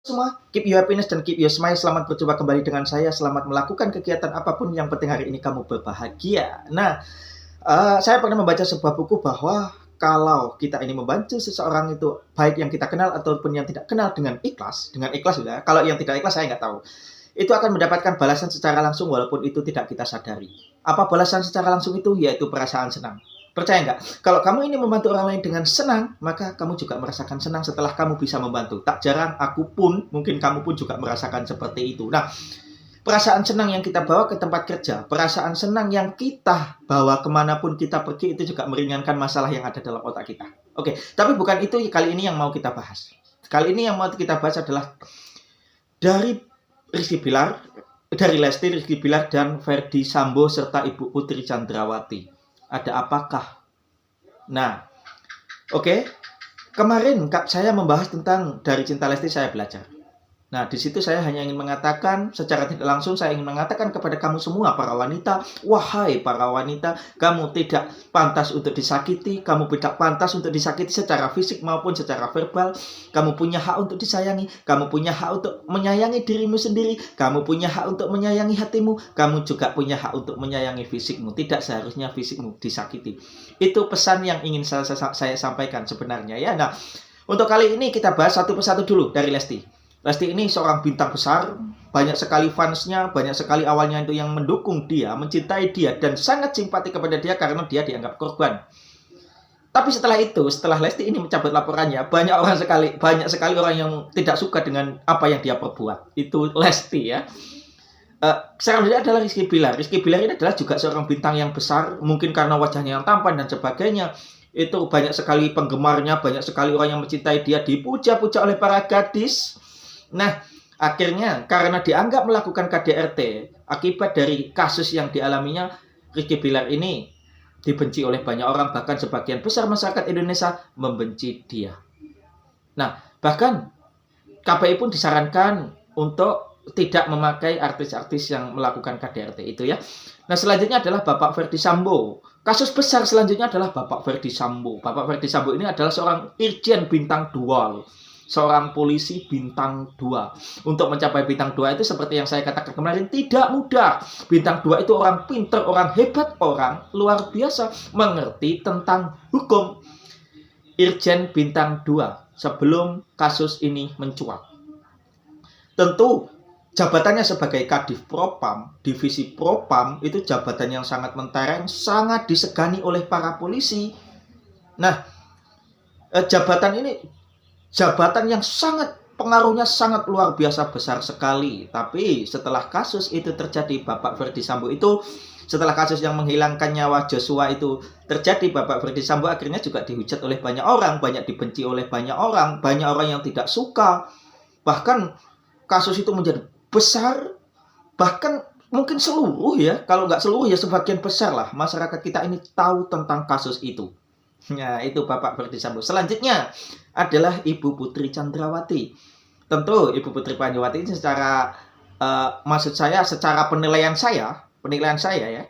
Semua, keep your happiness dan keep your smile. Selamat berjumpa kembali dengan saya. Selamat melakukan kegiatan apapun, yang penting hari ini kamu berbahagia. Nah, saya pernah membaca sebuah buku bahwa kalau kita ini membantu seseorang itu, baik yang kita kenal ataupun yang tidak kenal dengan ikhlas ya. Kalau yang tidak ikhlas saya nggak tahu. Itu akan mendapatkan balasan secara langsung walaupun itu tidak kita sadari. Apa balasan secara langsung itu? Yaitu perasaan senang. Percaya nggak? Kalau kamu ini membantu orang lain dengan senang, maka kamu juga merasakan senang setelah kamu bisa membantu. Tak jarang aku pun, mungkin kamu pun juga merasakan seperti itu. Nah, perasaan senang yang kita bawa ke tempat kerja, perasaan senang yang kita bawa kemanapun kita pergi, itu juga meringankan masalah yang ada dalam otak kita. Oke, tapi bukan itu kali ini yang mau kita bahas. Kali ini yang mau kita bahas adalah dari Rizky Bilar, dari Lesti, Rizky Bilar, dan Ferdy Sambo, serta Ibu Putri Chandrawati. Ada apakah? Nah, oke. Kemarin saya membahas tentang dari Cinta Lesti saya belajar. Nah, di situ saya hanya ingin mengatakan, secara tidak langsung saya ingin mengatakan kepada kamu semua para wanita, wahai para wanita, kamu tidak pantas untuk disakiti, kamu tidak pantas untuk disakiti secara fisik maupun secara verbal. Kamu punya hak untuk disayangi, kamu punya hak untuk menyayangi dirimu sendiri, kamu punya hak untuk menyayangi hatimu, kamu juga punya hak untuk menyayangi fisikmu. Tidak seharusnya fisikmu disakiti. Itu pesan yang ingin saya sampaikan sebenarnya ya. Nah, untuk kali ini kita bahas satu persatu dulu dari Lesti. Lesti ini seorang bintang besar, banyak sekali fansnya, banyak sekali awalnya itu yang mendukung dia, mencintai dia, dan sangat simpati kepada dia karena dia dianggap korban. Tapi setelah itu, setelah Lesti ini mencabut laporannya, banyak sekali orang yang tidak suka dengan apa yang dia perbuat. Itu Lesti ya. Selanjutnya adalah Rizky Bilar. Rizky Bilar ini adalah juga seorang bintang yang besar, mungkin karena wajahnya yang tampan dan sebagainya. Itu banyak sekali penggemarnya, banyak sekali orang yang mencintai dia, dipuja-puja oleh para gadis. Nah, akhirnya karena dianggap melakukan KDRT, akibat dari kasus yang dialaminya, Rizky Bilar ini dibenci oleh banyak orang, bahkan sebagian besar masyarakat Indonesia membenci dia. Nah, bahkan KPI pun disarankan untuk tidak memakai artis-artis yang melakukan KDRT itu ya. Nah, selanjutnya adalah Bapak Ferdy Sambo. Kasus besar selanjutnya adalah Bapak Ferdy Sambo. Bapak Ferdy Sambo ini adalah seorang irjen bintang 2. Seorang polisi bintang 2. Untuk mencapai bintang 2 itu seperti yang saya katakan kemarin, tidak mudah. Bintang 2 itu orang pintar, orang hebat, orang luar biasa, mengerti tentang hukum. Irjen bintang 2 sebelum kasus ini mencuat. Tentu jabatannya sebagai Kadif Propam, Divisi Propam, itu jabatan yang sangat mentereng, sangat disegani oleh para polisi. Nah, jabatan yang sangat pengaruhnya sangat luar biasa besar sekali. Tapi setelah kasus itu terjadi, Bapak Ferdy Sambo itu, setelah kasus yang menghilangkan nyawa Joshua itu terjadi, Bapak Ferdy Sambo akhirnya juga dihujat oleh banyak orang, banyak dibenci oleh banyak orang yang tidak suka. Bahkan kasus itu menjadi besar, bahkan mungkin seluruh ya, kalau nggak seluruh ya sebagian besar lah masyarakat kita ini tahu tentang kasus itu. Nah, itu Bapak Ferdy Sambo. Selanjutnya adalah Ibu Putri Chandrawati. Tentu Ibu Putri Chandrawati ini secara secara penilaian saya ya,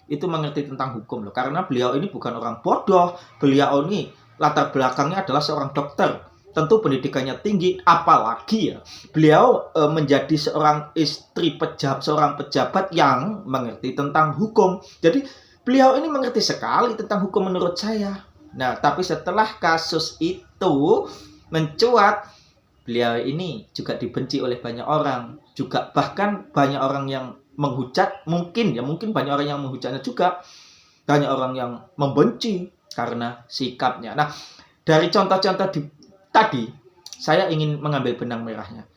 itu mengerti tentang hukum loh. Karena beliau ini bukan orang bodoh. Beliau ini latar belakangnya adalah seorang dokter. Tentu pendidikannya tinggi, apalagi ya beliau menjadi seorang seorang pejabat yang mengerti tentang hukum. Jadi beliau ini mengerti sekali tentang hukum menurut saya. Nah, tapi setelah kasus itu mencuat, beliau ini juga dibenci oleh banyak orang, juga bahkan banyak orang yang menghujat, mungkin banyak orang yang menghujatnya juga, banyak orang yang membenci karena sikapnya. Nah, dari contoh-contoh tadi, saya ingin mengambil benang merahnya.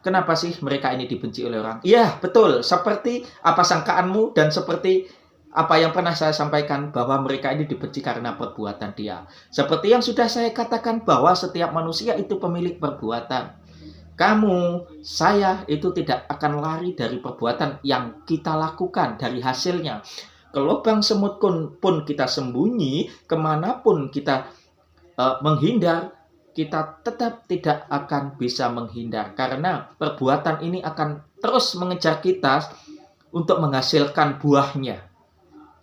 Kenapa sih mereka ini dibenci oleh orang? Iya, betul. Seperti apa sangkaanmu dan seperti apa yang pernah saya sampaikan, bahwa mereka ini dibenci karena perbuatan dia. Seperti yang sudah saya katakan, bahwa setiap manusia itu pemilik perbuatan. Kamu, saya itu tidak akan lari dari perbuatan yang kita lakukan, dari hasilnya. Ke lubang semut pun kita sembunyi, kemanapun kita menghindar, kita tetap tidak akan bisa menghindar. Karena perbuatan ini akan terus mengejar kita untuk menghasilkan buahnya.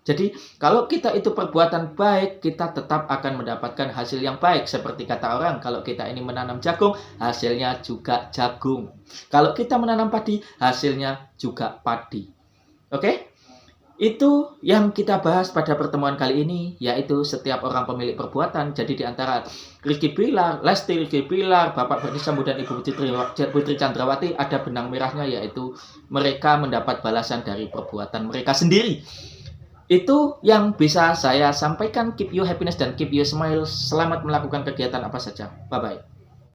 Jadi, kalau kita itu perbuatan baik, kita tetap akan mendapatkan hasil yang baik. Seperti kata orang, kalau kita ini menanam jagung, hasilnya juga jagung. Kalau kita menanam padi, hasilnya juga padi. Oke? Itu yang kita bahas pada pertemuan kali ini, yaitu setiap orang pemilik perbuatan. Jadi di antara Rizky Bilar, Lesti Rizky Bilar, Bapak Ferdy Sambo dan Ibu Putri Chandrawati, ada benang merahnya, yaitu mereka mendapat balasan dari perbuatan mereka sendiri. Itu yang bisa saya sampaikan. Keep you happiness dan keep you smile. Selamat melakukan kegiatan apa saja. Bye-bye.